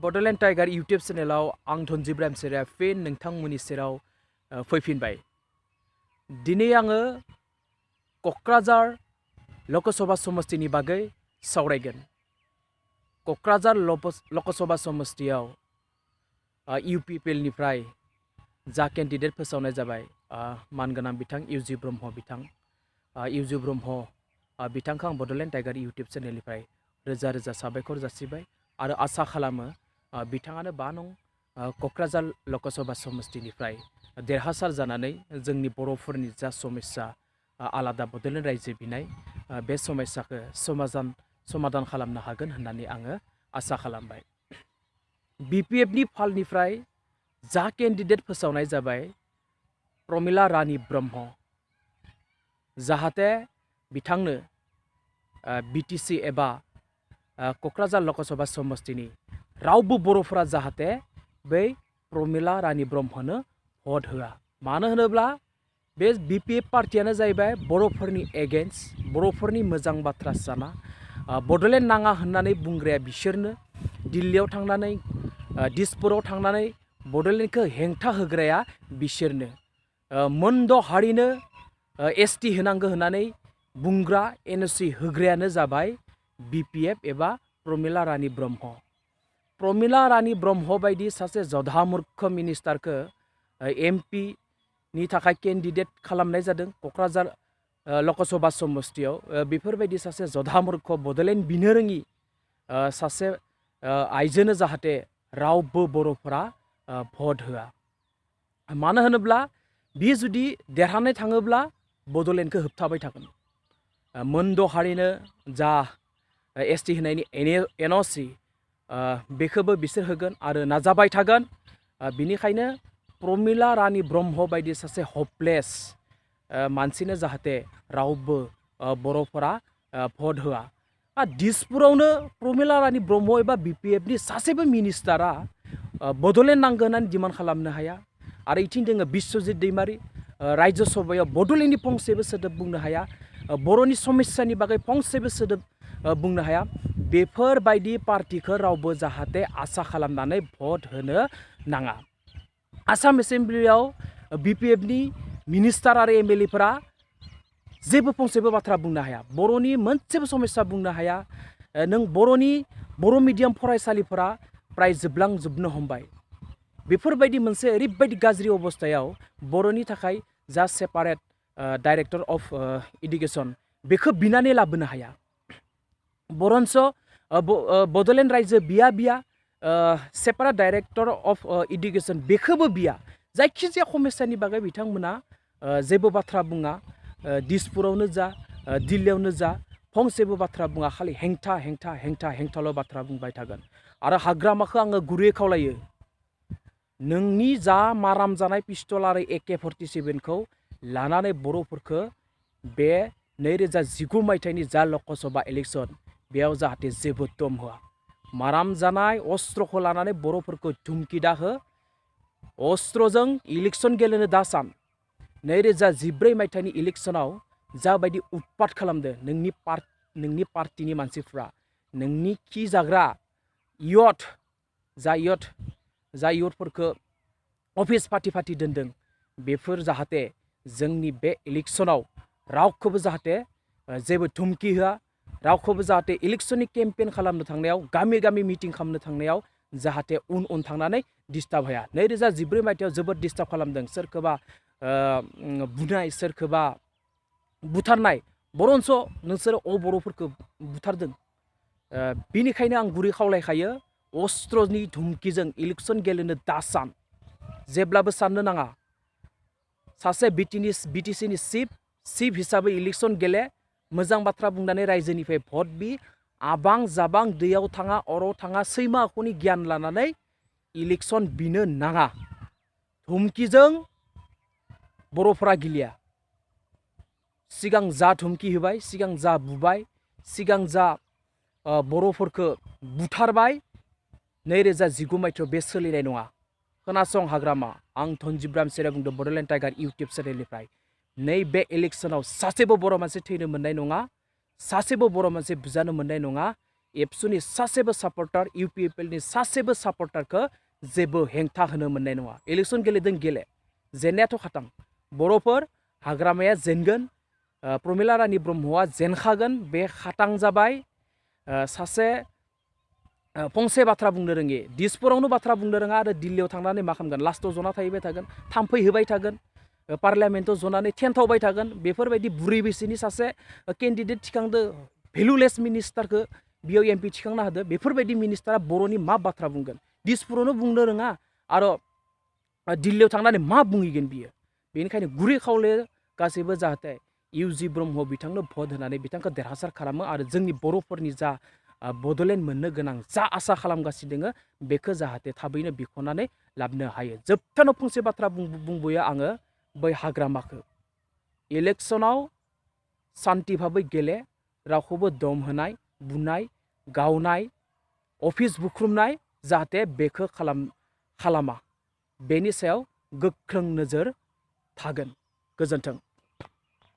Bodoland Tiger YouTube channelaव आं धनजिब रामसेरा फिन नोंथांमोननि सेराव फैफिनबाय। दिनै आङो क'क्राझार लकसभा समस्तिनि बागै सावरायगोन। क'क्राझार लकसभा समस्तियाव UPL निफ्राय जा केन्डिडेट फोसावनाय जाबाय मानगोनां बिथां इउजि ब्रह्म बिथांखौ आं बड'लेण्ड टाइगार इउटुब चेनेलनिफ्राय रोजा रोजा साबायखर जासिबाय आरो आसा खालामो बिथाङानो 5 नं क'क्राझार लकसभा समस्तिनिफ्राय देरहासार जानानै जोंनि बर'फोरनि जा समस्या आलादा बड'लेण्ड रायजो बिनाय बे समस्याखौ समाधान खालामनो हागोन होननानै आङो आसा खालामबाय। BPF नि फालनिफ्राय जा केन्डिडेट फोसावनाय जाबाय प्रमिला रानि ब्रह्म, जाहाथे बिथांनो BTC एबा क'क्राझार लकसभा समस्तिनि रावबो बर'फोरा जाहाथे बै प्रमिला रानि ब्रह्मनो भट होआ। मानो होनोब्ला बे BPF पार्टियानो जाहैबाय बर'फोरनि एगेन्स्ट, बर'फोरनि मोजां बाथ्रा साना, बड'लेण्ड नाङा होननानै बुंग्राया बिसोरनो, दिल्लीयाव थांनानै दिसपुराव थांनानै बड'लेण्डखौ हेंथा होग्राया बिसोरनो, मोनद' हारिनो ST होनांगौ होननानै बुंग्रा NOC होग्रायानो जाबाय BPF एबा प्रमिला रानि ब्रह्म। प्रमिला रानि ब्रह्म बायदि सासे जधामूर्ख मिनिस्टारखौ MP नि थाखाय केन्डिडेट खालामनाय जादों क'क्राझार लकसभा समस्तियाव। बेफोरबायदि सासे जधामूर्ख बड'लेण्ड बिनो रोङि सासे आइजोनो जाहाथे रावबो बर'फोरा भट होआ। मानो होनोब्ला बियो जुदि देरहानाय थाङोब्ला बड'लेण्डखौ होबथाबाय थागोन। मोनद' हारिनो जा ST होनायनि NOC बेखौबो बिसोर होगोन आरो नाजाबाय थागोन। बिनिखायनो प्रमिला रानि ब्रह्म बायदि सासे हपलेस मानसिनो जाहाथे रावबो बर'फोरा भट होआ। दिसपुरावनो प्रमिला रानि ब्रह्म एबा BPF नि सासेबो मिनिस्टारा बड'लेण्ड नांगौ होननानै डिमान्ड खालामनो हाया। आरो इथिं दोङो बिश्वजित दैमारि, रायजो सभायाव बड'लेण्डनि फंसेबो सोदोब बुंनो हाया, बर'नि समस्यानि बागै फंसेबो सोदोब बुंनो हाया। बेफोरबायदि पार्टिखौ रावबो जाहाथे आसा खालामनानै भट होनो नाङा। आसाम एसेम्ब्लियाव BPF नि मिनिस्टार आरो MLA फोरा जेबो फंसेबो बाथ्रा बुंनो हाया, बर'नि मोनसेबो समस्या बुंनो हाया। नों बर' मिडियाम फरायसालिफोरा प्राय जोबलांजोबनो हमबाय। बेफोरबायदि मोनसे ओरैबायदि गाज्रि अबस्थायाव बर'नि थाखाय जा सेपारेट डाइरेक्टर अफ इडुकेसन बेखौ बिनानै लाबोनो हाया। बरन्स बड'लेण्ड रायजो बिया सेपारेट डाइरेक्टर अफ इडुकेसन बेखौबो बिया। जायखिजाया समस्यानि बागै बिथांमोना जेबो बाथ्रा बुङा। दिसपुरावनो जा दिल्लीयावनो जा फंसेबो बाथ्रा बुङा, खालि हेंथाल' बाथ्रा बुंबाय थागोन। आरो हाग्रामाखौ आङो गुरैयै खावलायो, नोंनि जा माराम जानाय पिस्तल आरो AK-47 खौ लानानै बर'फोरखौ बे 2019 मायथाइनि जा लकसभा इलेक्सन बेयाव जाहाथे जेबो दम होआ। माराम जानाय अस्त्रखौ लानानै बर'फोरखौ धुमखि दाहो, अस्त्रजों इलेक्सन गेलेनो दा सान। 2014 मायथाइनि इलेक्सनाव जाबायदि उत्पात खालामदों नोंनि पार्टिनि मानसिफ्रा, नोंनि खि जाग्रा इयथफोरखौ अफिस फाथि दोनदों, बेफोर जाहाथे जोंनि बे इलेक्सनाव रावखौबो जाहाथे जेबो धुमखि होआ, रावखौबो जाहाथे इलेक्सननि केम्पेन खालामनो थांनायाव गामि मिटिं खालामनो थांनायाव जाहाथे उन थांनानै डिस्टार्ब होआ। 2014 मायथाइयाव जोबोद डिस्टार्ब खालामदों, सोरखौबा बुनाय, सोरखौबा बुथारनाय। बरन्स नोंसोर बर'फोरखौ बुथारदों। बिनिखायनो आं गुरै खावलायखायो, अस्त्रनि धुमखिजों इलेक्सन गेलेनो दा सान, जेब्लाबो साननो नाङा। सासे BTC नि चिफ हिसाबै इलेक्सन गेले, मोजां बाथ्रा बुंनानै रायजोनिफ्राय भट बि, आबां जाबां दैयाव थाङा अराव थाङा सैमा आखुनि गियान लानानै इलेक्सन बिनो नाङा। धुमखिजों बर'फोरा गिलिया। सिगां जा धुमखि होबाय, सिगां जा बुबाय, सिगां जा बर'फोरखौ बुथारबाय, 2019 मायथाइयाव बे सोलिनाय नङा। खोनासं हाग्रामा, आं धनजिब रामसेरा बुंदों बड'लेण्ड टाइगार इउटुब चेनेलनिफ्राय। नैबे इलेक्सनाव सासेबो बर' मानसि थैनो मोननाय नङा, सासेबो बर' मानसि बुजानो मोननाय नङा। एबसुनि सासेबो सापर्टार UPLनि सासेबो सापर्टारखौ जेबो हेंथा होनो मोननाय नङा। इलेक्सन गेलेदों गेले, जेननायाथ' खाथां। बर'फोर हाग्रामाया जेनगोन, प्रमिला रानि ब्रह्मआ जेनखागोन, बे खाथां जाबाय। सासे फंसे बाथ्रा बुंनो रोङि, दिसपुरावनो बाथ्रा बुंनो रोङा आरो दिल्लीयाव थांनानै मा खालामगोन, लास्टआव जना थाहैबाय थागोन, थाम्फै होबाय थागोन, पार्लियामेन्टआव जनानै थेनथावबाय थागोन। बेफोरबायदि बुरै बैसोनि सासे केन्डिडेट थिखांदो, भेलुलेस मिनिस्टारखौ बेयाव MP थिखांना होदो। बेफोरबायदि मिनिस्टारा बर'नि मा बाथ्रा बुंगोन, दिसपुरावनो बुंनो रोङा आरो दिल्लीयाव थांनानै मा बुंहैगोन बियो। बेनिखायनो गुरै खावले गासैबो जाहाथे UG ब्रह्म बिथांनो भट होनानै बिथांखौ देरहासार खालामो आरो जोंनि बर'फोरनि जा बड'लेण्ड मोननो गोनां जा आसा खालामगासिनो दोङो बेखौ जाहाथे थाबैनो बिख'नानै लाबनो हायो। जोबथानो फंसे बाथ्रा बुंबोयो आङो बै हाग्रामाखौ, इलेक्सनाव सान्थि भाबै गेले, रावखौबो दम होनाय, बुनाय, गावनाय, अफिस बुख्रुमनाय जाहाथे बेखौ खालामा, बेनि सायाव गोख्रों नोजोर थागोन। गोजोन्थों।